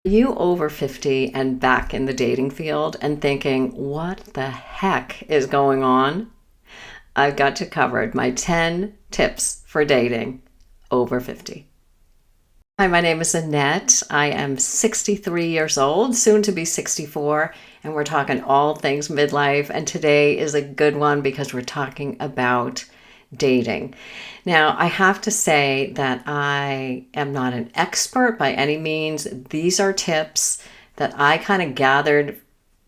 You over 50 and back in the dating field and thinking, what the heck is going on? I've got you covered. My 10 tips for dating over 50. Hi, my name is Annette. I am 63 years old, soon to be 64, and we're talking all things midlife. And today is a good one because we're talking about dating. Now, I have to say that I am not an expert by any means. These are tips that I kind of gathered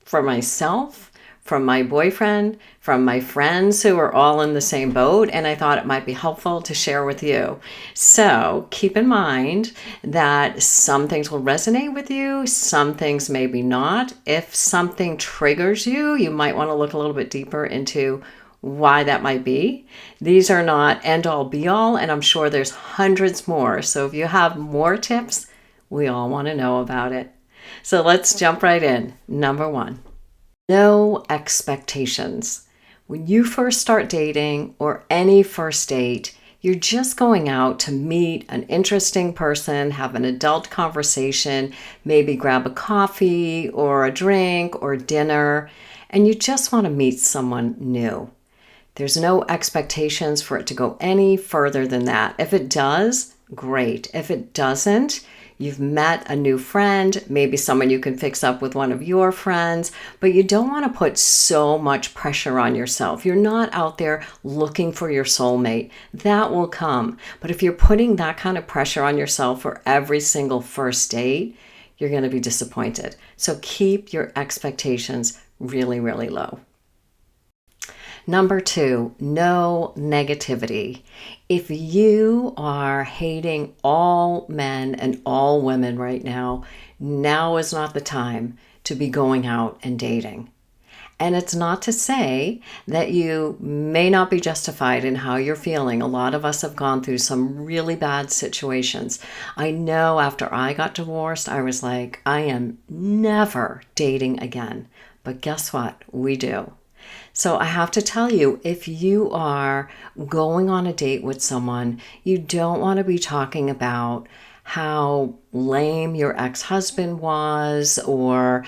for myself, from my boyfriend, from my friends who are all in the same boat, and I thought it might be helpful to share with you. So keep in mind that some things will resonate with you, some things maybe not. If something triggers you, you might want to look a little bit deeper into why that might be. These are not end all be all, and I'm sure there's hundreds more. So if you have more tips, we all want to know about it. So let's jump right in. Number one, no expectations. When you first start dating or any first date, you're just going out to meet an interesting person, have an adult conversation, maybe grab a coffee or a drink or dinner, and you just want to meet someone new. There's no expectations for it to go any further than that. If it does, great. If it doesn't, you've met a new friend, maybe someone you can fix up with one of your friends, but you don't want to put so much pressure on yourself. You're not out there looking for your soulmate. That will come. But if you're putting that kind of pressure on yourself for every single first date, you're going to be disappointed. So keep your expectations really, really low. Number two, no negativity. If you are hating all men and all women right now, now is not the time to be going out and dating. And it's not to say that you may not be justified in how you're feeling. A lot of us have gone through some really bad situations. I know after I got divorced, I was like, I am never dating again. But guess what? We do. So I have to tell you, if you are going on a date with someone, you don't want to be talking about how lame your ex-husband was or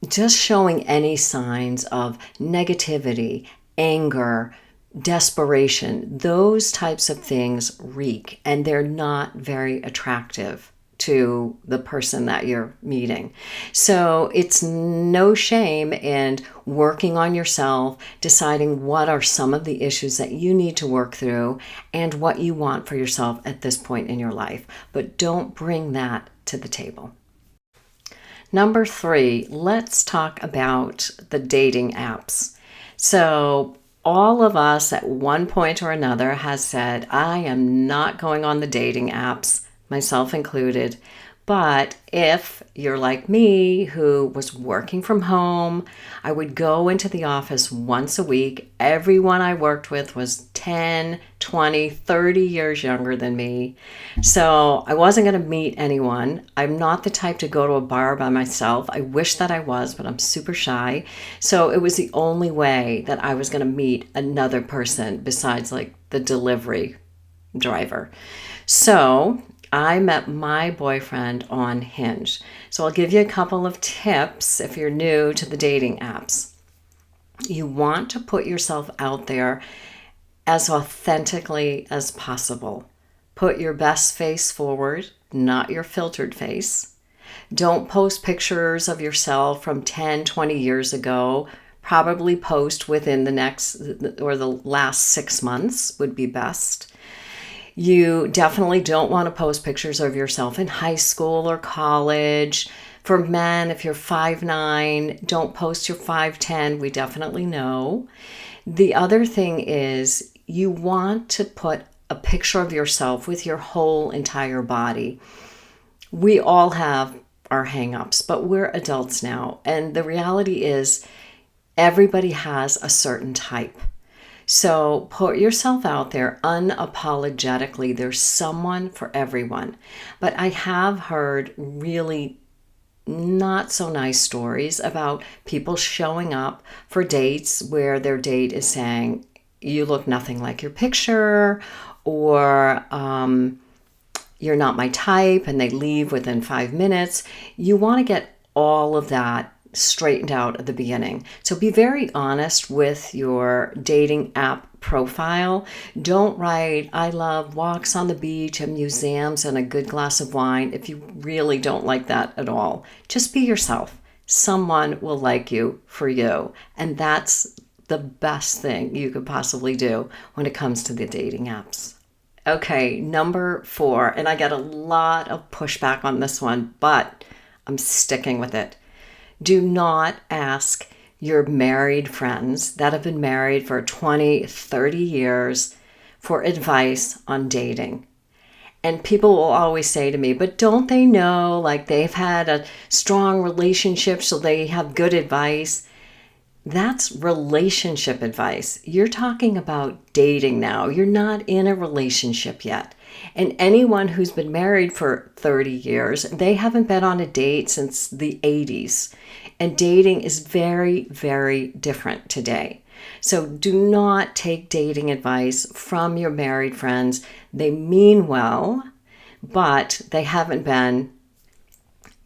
just showing any signs of negativity, anger, desperation. Those types of things reek, and they're not very attractive to the person that you're meeting. So it's no shame in working on yourself, deciding what are some of the issues that you need to work through and what you want for yourself at this point in your life. But don't bring that to the table. Number three, let's talk about the dating apps. So all of us at one point or another has said, I am not going on the dating apps, myself included. But if you're like me, who was working from home, I would go into the office once a week. Everyone I worked with was 10, 20, 30 years younger than me. So I wasn't going to meet anyone. I'm not the type to go to a bar by myself. I wish that I was, but I'm super shy. So it was the only way that I was going to meet another person besides like the delivery driver. So I met my boyfriend on Hinge. So I'll give you a couple of tips if you're new to the dating apps. You want to put yourself out there as authentically as possible. Put your best face forward, not your filtered face. Don't post pictures of yourself from 10, 20 years ago. Probably post within the next or the last 6 months would be best. You definitely don't want to post pictures of yourself in high school or college. For men, if you're 5'9", don't post your 5'10". We definitely know. The other thing is you want to put a picture of yourself with your whole entire body. We all have our hang-ups, but we're adults now. And the reality is everybody has a certain type. So put yourself out there unapologetically. There's someone for everyone. But I have heard really not so nice stories about people showing up for dates where their date is saying, you look nothing like your picture, or you're not my type and they leave within 5 minutes. You want to get all of that straightened out at the beginning. So be very honest with your dating app profile. Don't write, I love walks on the beach and museums and a good glass of wine if you really don't like that at all. Just be yourself. Someone will like you for you. And that's the best thing you could possibly do when it comes to the dating apps. Okay, number 4, and I get a lot of pushback on this one, but I'm sticking with it. Do not ask your married friends that have been married for 20, 30 years for advice on dating. And people will always say to me, but don't they know, like they've had a strong relationship, so they have good advice? That's relationship advice. You're talking about dating now. You're not in a relationship yet. And anyone who's been married for 30 years, they haven't been on a date since the 80s. And dating is very, very different today. So do not take dating advice from your married friends. They mean well, but they haven't been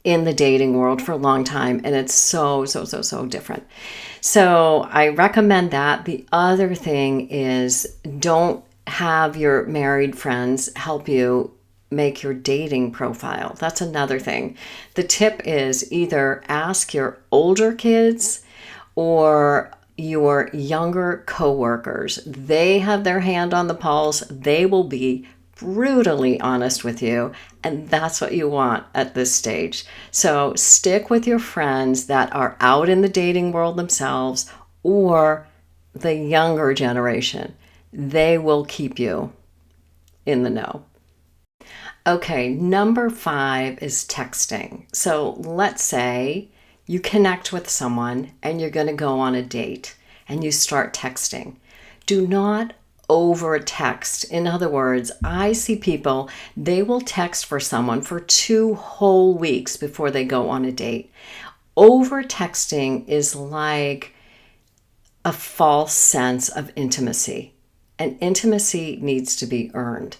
in the dating world for a long time, and it's so different. So I recommend that. The other thing is, don't have your married friends help you make your dating profile. That's another thing. The tip is either ask your older kids or your younger coworkers. They have their hand on the pulse. They will be brutally honest with you, and that's what you want at this stage. So stick with your friends that are out in the dating world themselves or the younger generation. They will keep you in the know. Okay, number 5 is texting. So let's say you connect with someone and you're going to go on a date and you start texting. Do not over text. In other words, I see people, they will text for someone for 2 whole weeks before they go on a date. Over texting is like a false sense of intimacy, and intimacy needs to be earned.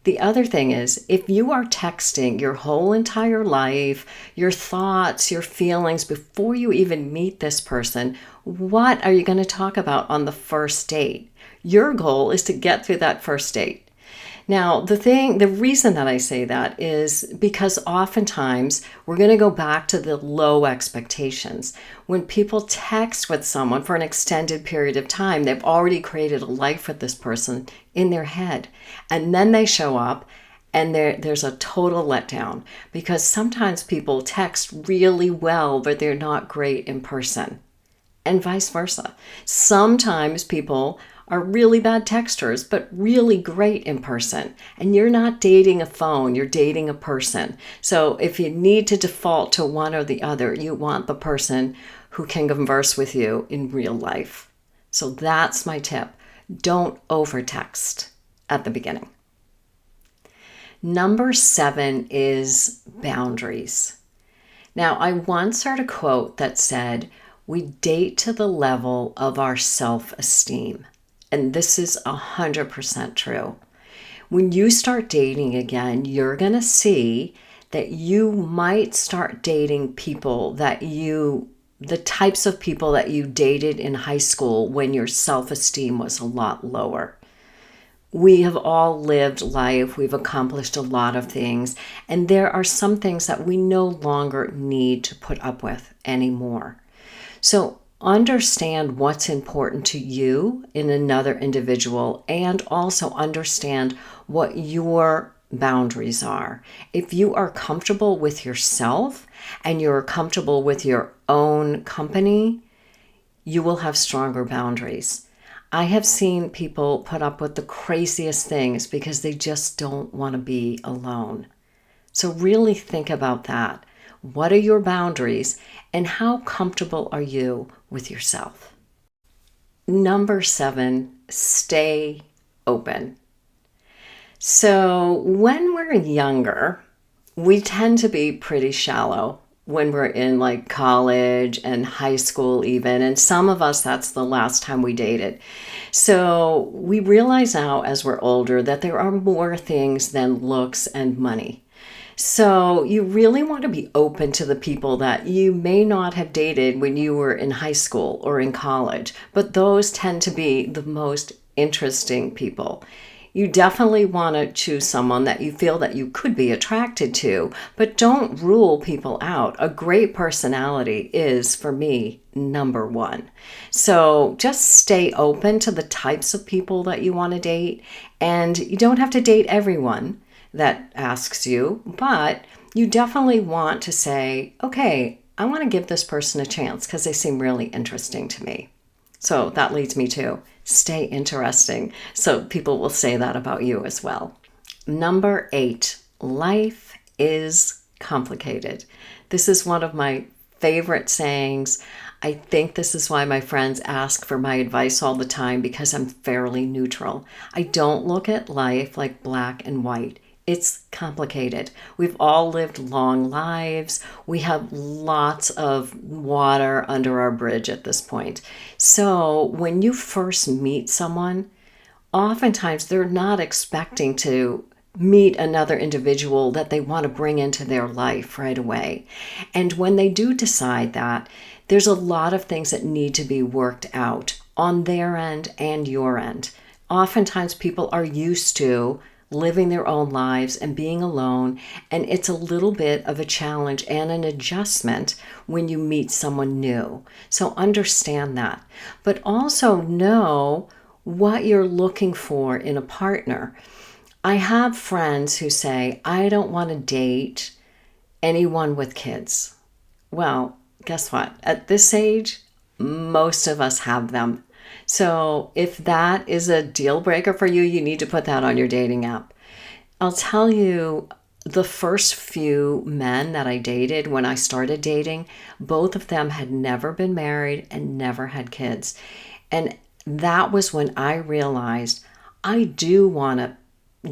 The other thing is, if you are texting your whole entire life, your thoughts, your feelings before you even meet this person, what are you going to talk about on the first date? Your goal is to get through that first date. Now, the reason that I say that is because oftentimes we're going to go back to the low expectations. When people text with someone for an extended period of time, they've already created a life with this person in their head. And then they show up and there's a total letdown because sometimes people text really well, but they're not great in person, and vice versa. Sometimes people are really bad texters, but really great in person. And you're not dating a phone, you're dating a person. So if you need to default to one or the other, you want the person who can converse with you in real life. So that's my tip. Don't over-text at the beginning. Number 7 is boundaries. Now, I once heard a quote that said, "We date to the level of our self-esteem." And this is 100% true. When you start dating again, you're going to see that you might start dating people the types of people that you dated in high school when your self-esteem was a lot lower. We have all lived life. We've accomplished a lot of things. And there are some things that we no longer need to put up with anymore. So understand what's important to you in another individual, and also understand what your boundaries are. If you are comfortable with yourself and you're comfortable with your own company, you will have stronger boundaries. I have seen people put up with the craziest things because they just don't want to be alone. So really think about that. What are your boundaries and how comfortable are you with yourself? Number 7, stay open. So when we're younger, we tend to be pretty shallow. when we're in like college and high school even, and some of us, that's the last time we dated. So we realize now as we're older that there are more things than looks and money. So you really want to be open to the people that you may not have dated when you were in high school or in college, but those tend to be the most interesting people. You definitely want to choose someone that you feel that you could be attracted to, but don't rule people out. A great personality is, for me, number one. So just stay open to the types of people that you want to date, and you don't have to date everyone that asks you, but you definitely want to say, okay, I want to give this person a chance because they seem really interesting to me. So that leads me to stay interesting. So people will say that about you as well. Number 8, life is complicated. This is one of my favorite sayings. I think this is why my friends ask for my advice all the time, because I'm fairly neutral. I don't look at life like black and white. It's complicated. We've all lived long lives. We have lots of water under our bridge at this point. So when you first meet someone, oftentimes they're not expecting to meet another individual that they want to bring into their life right away. And when they do decide that, there's a lot of things that need to be worked out on their end and your end. Oftentimes people are used to living their own lives and being alone, and it's a little bit of a challenge and an adjustment when you meet someone new. So understand that, but also know what you're looking for in a partner. I have friends who say, I don't want to date anyone with kids. Well, guess what? At this age, most of us have them. So if that is a deal breaker for you, you need to put that on your dating app. I'll tell you, the first few men that I dated when I started dating, both of them had never been married and never had kids. And that was when I realized I do want to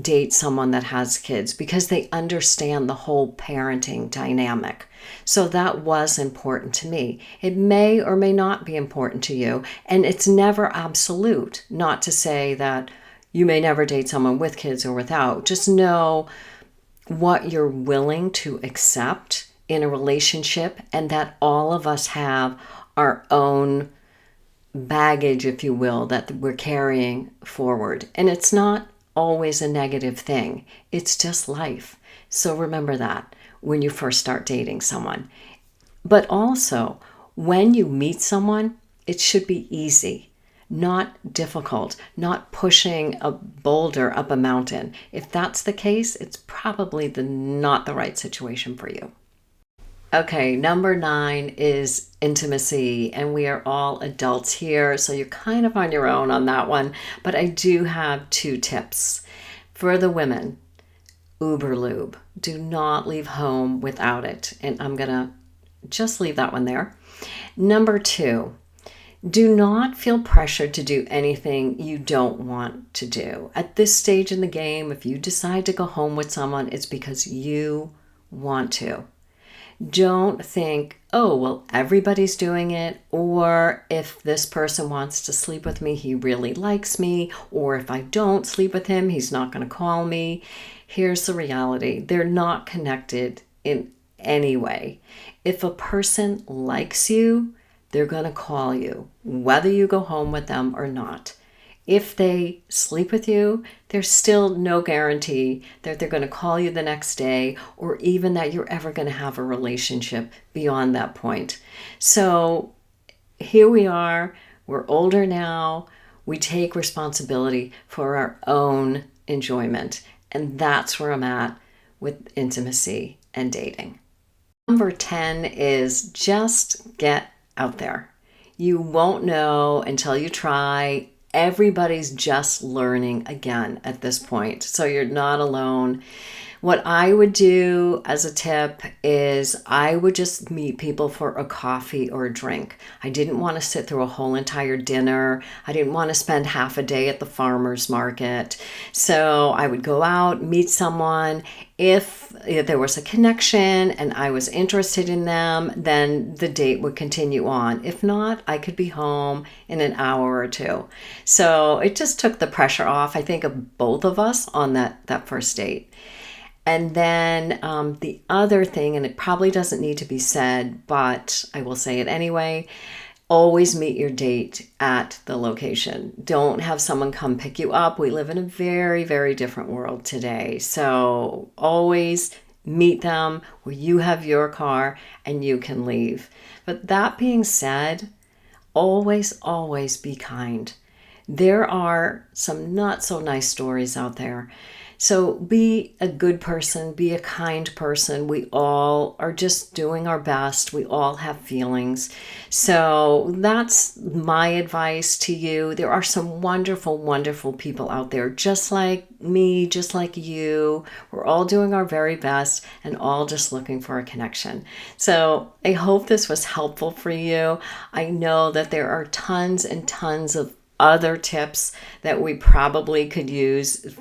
date someone that has kids because they understand the whole parenting dynamic. So that was important to me. It may or may not be important to you, and it's never absolute. Not to say that you may never date someone with kids or without. Just know what you're willing to accept in a relationship, and that all of us have our own baggage, if you will, that we're carrying forward. And it's not always a negative thing. It's just life. So remember that when you first start dating someone. But also, when you meet someone, it should be easy, not difficult, not pushing a boulder up a mountain. If that's the case, it's probably not the right situation for you. Okay, number 9 is intimacy, and we are all adults here, so you're kind of on your own on that one, but I do have 2 tips. For the women, Uber Lube. Do not leave home without it, and I'm going to just leave that one there. Number 2, do not feel pressured to do anything you don't want to do. At this stage in the game, if you decide to go home with someone, it's because you want to. Don't think, oh, well, everybody's doing it, or if this person wants to sleep with me, he really likes me, or if I don't sleep with him, he's not going to call me. Here's the reality. They're not connected in any way. If a person likes you, they're going to call you, whether you go home with them or not. If they sleep with you, there's still no guarantee that they're going to call you the next day, or even that you're ever going to have a relationship beyond that point. So here we are, we're older now, we take responsibility for our own enjoyment. And that's where I'm at with intimacy and dating. Number 10 is just get out there. You won't know until you try. Everybody's just learning again at this point, so you're not alone. What I would do as a tip is I would just meet people for a coffee or a drink. I didn't want to sit through a whole entire dinner. I didn't want to spend half a day at the farmer's market. So I would go out, meet someone. If there was a connection and I was interested in them, then the date would continue on. If not, I could be home in an hour or two. So it just took the pressure off, I think, of both of us on that first date. And then the other thing, and it probably doesn't need to be said, but I will say it anyway, always meet your date at the location. Don't have someone come pick you up. We live in a very, very different world today. So always meet them where you have your car and you can leave. But that being said, always, always be kind. There are some not so nice stories out there. So be a good person, be a kind person. We all are just doing our best. We all have feelings. So that's my advice to you. There are some wonderful, wonderful people out there, just like me, just like you. We're all doing our very best and all just looking for a connection. So I hope this was helpful for you. I know that there are tons and tons of other tips that we probably could use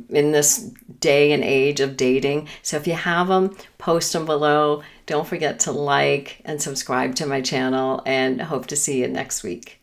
in this day and age of dating. So if you have them, post them below. Don't forget to like and subscribe to my channel, and hope to see you next week.